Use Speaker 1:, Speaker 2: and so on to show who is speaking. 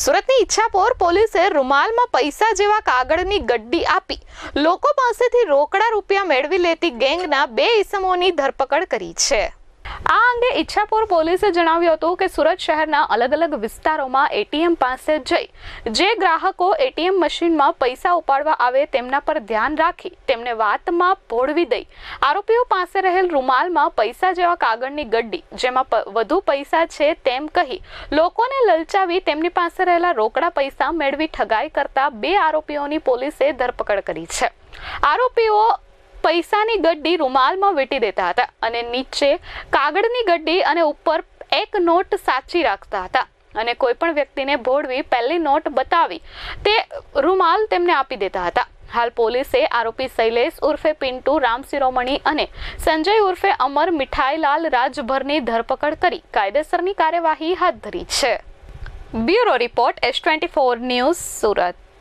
Speaker 1: સુરતની ઈચ્છાપોર પોલીસે રૂમાલમાં પૈસા જેવા કાગળની ગડ્ડી આપી લોકો પાસેથી રોકડા રૂપિયા મેળવી લેતી ગેંગના 2 ઈસમોની ધરપકડ કરી છે। આ અંગે ઈચ્છાપોર પોલીસે જણાવ્યું હતું કે સુરત શહેરના અલગ અલગ વિસ્તારોમાં એટીએમ પાસે જઈ જે ગ્રાહકો એટીએમ મશીનમાં પૈસા ઉપાડવા આવે તેમના પર ધ્યાન રાખી તેમને વાતમાં ભોળવી દઈ આરોપીઓ પાસે રહેલ રૂમાલમાં પૈસા જેવા કાગળની ગડ્ડી જેમાં વધુ પૈસા છે તેમ કહી લોકોને લલચાવી તેમની પાસે રહેલા રોકડા પૈસા મેળવી ઠગાઈ કરતા 2 આરોપીઓની પોલીસે ધરપકડ કરી છે। આરોપીઓ પૈસાની ગડ્ડી રૂમાલમાં વીંટી દેતા હતા અને નીચે કાગળની ગડ્ડી અને ઉપર એક નોટ સાચી રાખતા હતા અને કોઈ પણ વ્યક્તિને ભોળવી પહેલી નોટ બતાવી તે રૂમાલ તેમને આપી દેતા હતા। હાલ પોલીસે આરોપી શૈલેષ ઉર્ફે પિન્ટુ રામ શિરોમણી અને સંજય ઉર્ફે અમર મીઠાઈલાલ રાજભરની ધરપકડ કરી કાયદેસરની કાર્યવાહી હાથ ધરી છે। Bureau report S24 news Surat.